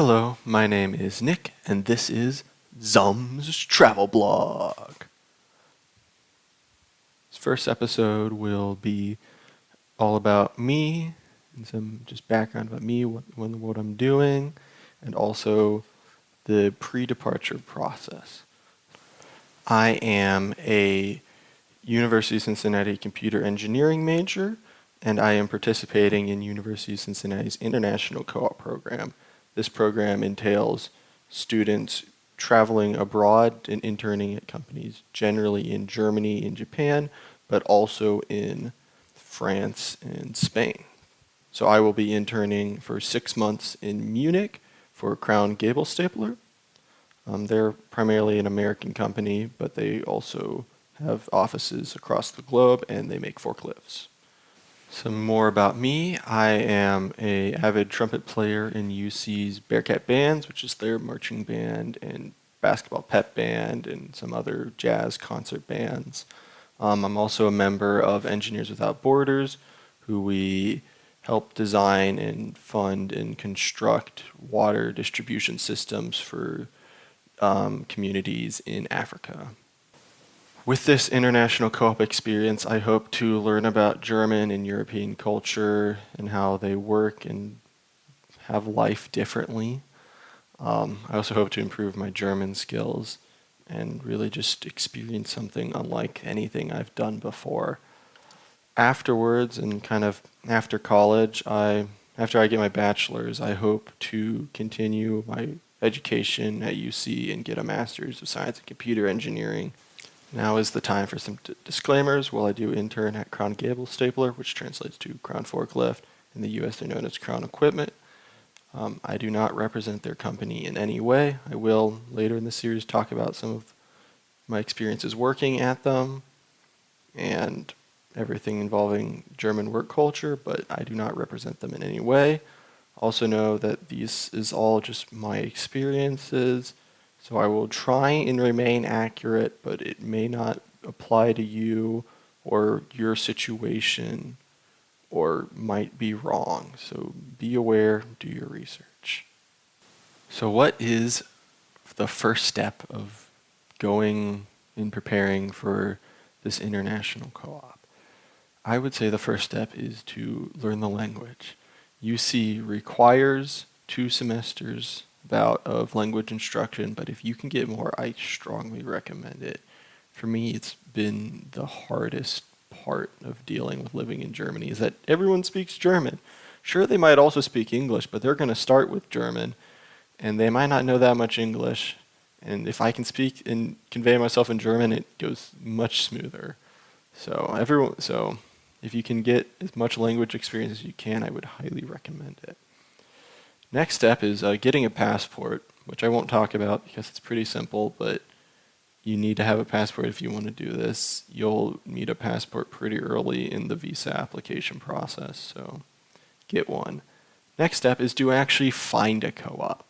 Hello, my name is Nick, and this is Zumb's Travel Blog. This first episode will be all about me, and some just background about me, what I'm doing, and also the pre-departure process. I am a University of Cincinnati computer engineering major, and I am participating in University of Cincinnati's International Co-op program. This program entails students traveling abroad and interning at companies, generally in Germany and Japan, but also in France and Spain. So I will be interning for 6 months in Munich for Crown Gable Stapler. They're primarily an American company, but they also have offices across the globe, and they make forklifts. Some more about me. I am an avid trumpet player in UC's Bearcat Bands, which is their marching band and basketball pep band and some other jazz concert bands. I'm also a member of Engineers Without Borders, who we help design and fund and construct water distribution systems for communities in Africa. With this international co-op experience, I hope to learn about German and European culture and how they work and have life differently. I also hope to improve my German skills and really just experience something unlike anything I've done before. Afterwards, and kind of after college, after I get my bachelor's, I hope to continue my education at UC and get a master's of science in computer engineering. Now is the time for some disclaimers. While I do intern at Crown Gable Stapler, which translates to Crown Forklift, in the US they're known as Crown Equipment, I do not represent their company in any way. I will later in the series talk about some of my experiences working at them and everything involving German work culture, but I do not represent them in any way. Also know that this is all just my experiences. So I will try and remain accurate, but it may not apply to you or your situation or might be wrong. So be aware, do your research. So what is the first step of going and preparing for this international co-op? I would say the first step is to learn the language. UC requires 2 semesters of language instruction, but if you can get more, I strongly recommend it. For me, it's been the hardest part of dealing with living in Germany is that everyone speaks German. Sure, they might also speak English, but they're going to start with German, and they might not know that much English. And if I can speak and convey myself in German, it goes much smoother. So if you can get as much language experience as you can, I would highly recommend it. Next step is getting a passport, which I won't talk about because it's pretty simple, but you need to have a passport if you want to do this. You'll need a passport pretty early in the visa application process, so get one. Next step is to actually find a co-op.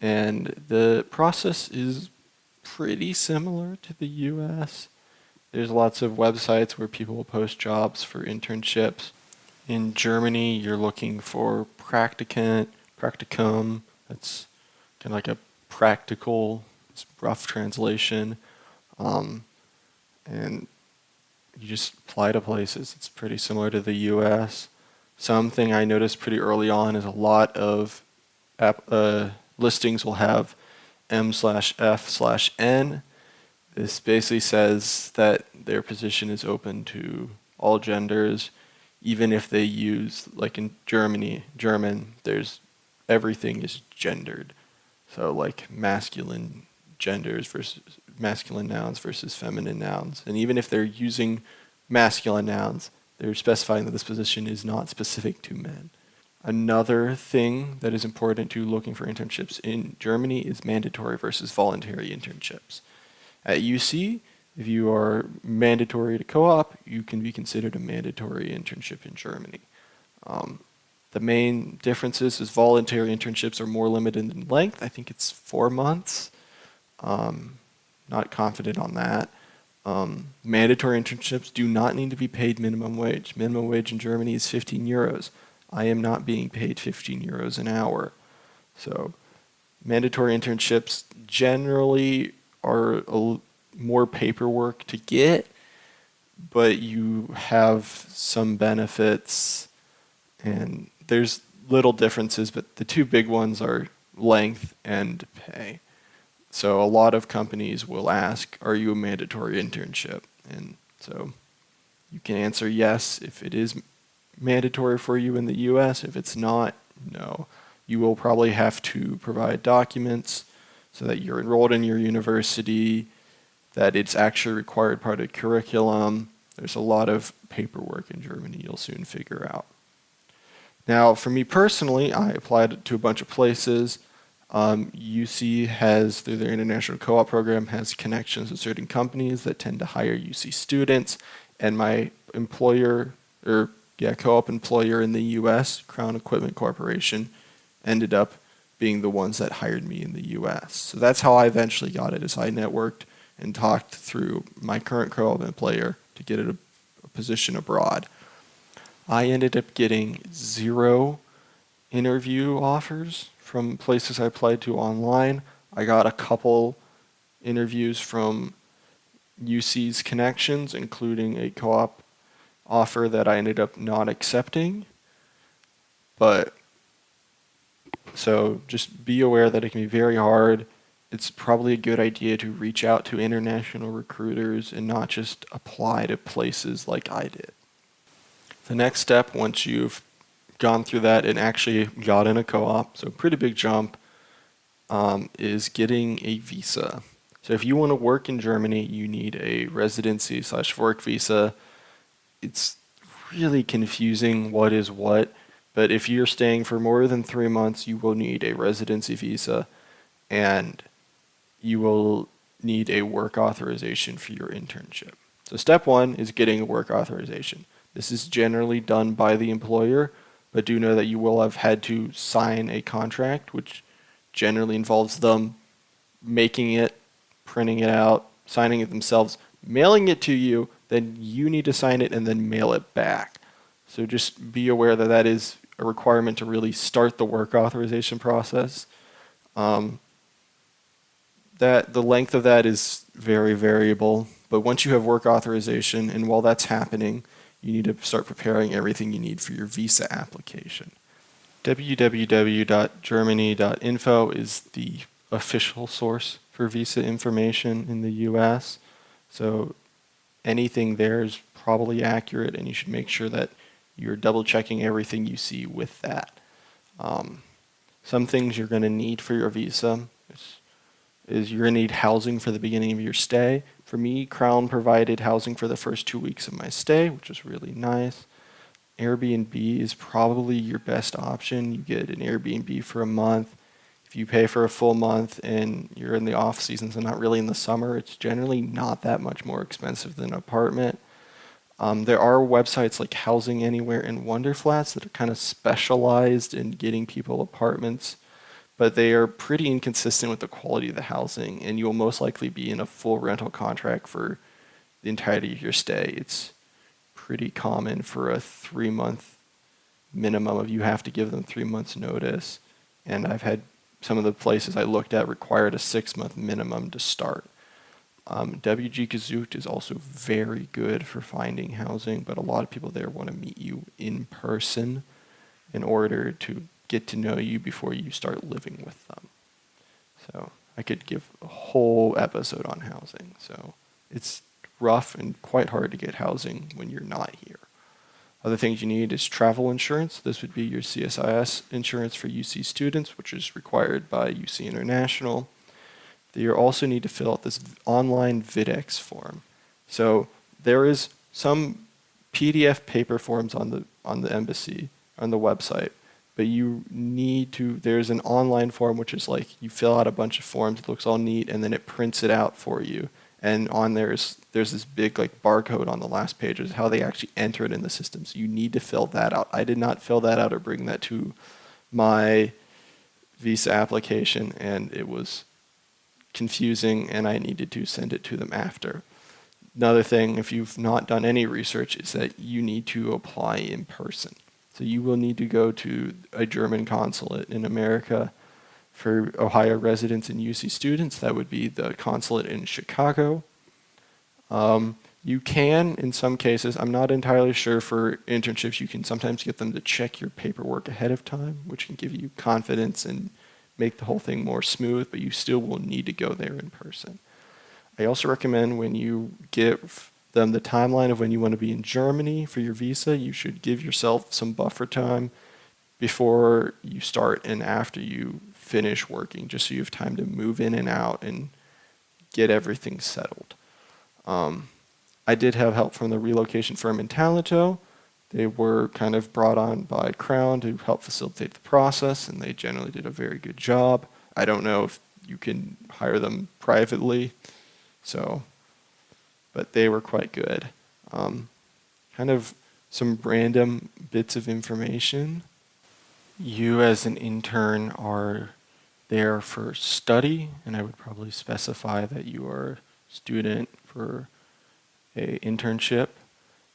And the process is pretty similar to the US. There's lots of websites where people will post jobs for internships. In Germany, you're looking for practicum, that's kind of like a practical, it's rough translation, and you just apply to places. It's pretty similar to the US. Something I noticed pretty early on is a lot of listings will have M/F/N. This basically says that their position is open to all genders, even if they use, like in German, everything is gendered. So like masculine nouns versus feminine nouns. And even if they're using masculine nouns, they're specifying that this position is not specific to men. Another thing that is important to looking for internships in Germany is mandatory versus voluntary internships. At UC, if you are mandatory to co-op, you can be considered a mandatory internship in Germany. The main differences is voluntary internships are more limited in length. I think it's 4 months. Not confident on that. Mandatory internships do not need to be paid minimum wage. Minimum wage in Germany is 15 euros. I am not being paid 15 euros an hour. So Mandatory internships generally are more paperwork to get, but you have some benefits, and there's little differences, but the two big ones are length and pay. So a lot of companies will ask, are you a mandatory internship? And so you can answer yes if it is mandatory for you in the US. If it's not, no. You will probably have to provide documents so that you're enrolled in your university, that it's actually required part of curriculum. There's a lot of paperwork in Germany you'll soon figure out. Now, for me personally, I applied to a bunch of places. UC has, through their international co-op program, has connections with certain companies that tend to hire UC students. And my employer, co-op employer in the US, Crown Equipment Corporation, ended up being the ones that hired me in the US. So that's how I eventually got it, is I networked and talked through my current co-op employer to get a position abroad. I ended up getting 0 interview offers from places I applied to online. I got a couple interviews from UC's connections, including a co-op offer that I ended up not accepting. But so just be aware that it can be very hard. It's probably a good idea to reach out to international recruiters and not just apply to places like I did. The next step, once you've gone through that and actually got in a co-op, so pretty big jump, is getting a visa. So if you want to work in Germany, you need a residency/work visa. It's really confusing what is what, but if you're staying for more than 3 months, you will need a residency visa, and you will need a work authorization for your internship. So step 1 is getting a work authorization. This is generally done by the employer, but do know that you will have had to sign a contract, which generally involves them making it, printing it out, signing it themselves, mailing it to you, then you need to sign it and then mail it back. So just be aware that that is a requirement to really start the work authorization process. That the length of that is very variable, but once you have work authorization, and while that's happening, you need to start preparing everything you need for your visa application. www.germany.info is the official source for visa information in the US. So anything there is probably accurate, and you should make sure that you're double checking everything you see with that. Some things you're going to need for your visa is you're going to need housing for the beginning of your stay. For me, Crown provided housing for the first 2 weeks of my stay, which was really nice. Airbnb is probably your best option. You get an Airbnb for a month. If you pay for a full month and you're in the off seasons and not really in the summer, it's generally not that much more expensive than an apartment. There are websites like Housing Anywhere and Wonderflats that are kind of specialized in getting people apartments, but they are pretty inconsistent with the quality of the housing, and you'll most likely be in a full rental contract for the entirety of your stay. It's pretty common for a 3-month minimum of you have to give them 3 months notice, and I've had some of the places I looked at required a 6-month minimum to start. WG Gesucht is also very good for finding housing, but a lot of people there want to meet you in person in order to get to know you before you start living with them. So I could give a whole episode on housing. So it's rough and quite hard to get housing when you're not here. Other things you need is travel insurance. This would be your CSIS insurance for UC students, which is required by UC International. You also need to fill out this online VidX form. So there is some PDF paper forms on the embassy, on the website, but you need to, there's an online form which is like you fill out a bunch of forms, it looks all neat, and then it prints it out for you. And on there's this big like barcode on the last page is how they actually enter it in the system. So you need to fill that out. I did not fill that out or bring that to my visa application, and it was confusing, and I needed to send it to them after. Another thing, if you've not done any research, is that you need to apply in person. So you will need to go to a German consulate in America For Ohio residents and UC students, that would be the consulate in Chicago. You can, in some cases, I'm not entirely sure for internships, you can sometimes get them to check your paperwork ahead of time, which can give you confidence and make the whole thing more smooth, but you still will need to go there in person. I also recommend when you give them the timeline of when you want to be in Germany for your visa, you should give yourself some buffer time before you start and after you finish working, just so you have time to move in and out and get everything settled. I did have help from the relocation firm in Talento. They were kind of brought on by Crown to help facilitate the process, and they generally did a very good job. I don't know if you can hire them privately, but they were quite good. Kind of some random bits of information. You as an intern are there for study, and I would probably specify that you are a student for a internship.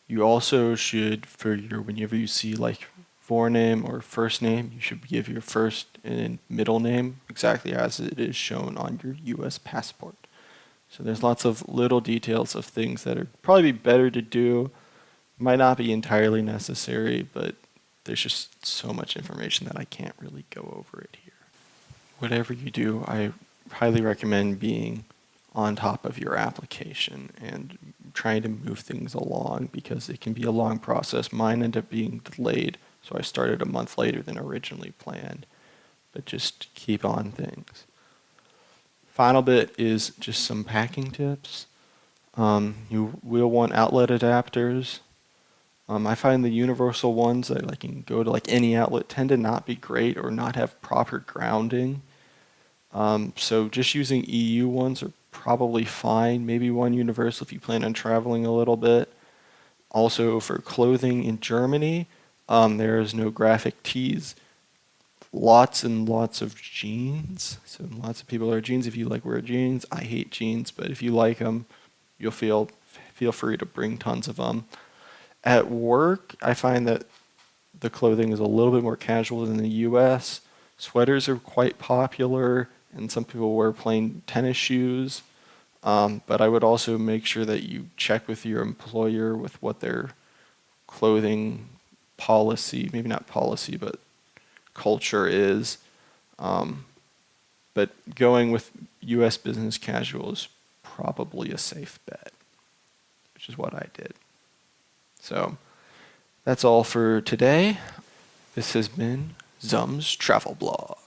You also should, for your, whenever you see like forename or first name, you should give your first and middle name exactly as it is shown on your U.S. passport. So there's lots of little details of things that are probably be better to do. Might not be entirely necessary, but there's just so much information that I can't really go over it here. Whatever you do, I highly recommend being on top of your application and trying to move things along because it can be a long process. Mine ended up being delayed, so I started a month later than originally planned. But just keep on things. Final bit is just some packing tips. You will want outlet adapters. I find the universal ones that like can go to like any outlet tend to not be great or not have proper grounding. So just using EU ones are probably fine. Maybe one universal if you plan on traveling a little bit. Also for clothing in Germany, there is no graphic tees. Lots and lots of jeans. So lots of people wear jeans. If you like wear jeans, I hate jeans, but if you like them, you'll feel free to bring tons of them. At work, I find that the clothing is a little bit more casual than the US. Sweaters are quite popular, and some people wear plain tennis shoes. But I would also make sure that you check with your employer with what their clothing policy, maybe not policy, but culture is. But going with US business casual is probably a safe bet, which is what I did. So that's all for today. This has been Zumb's Travel Blog.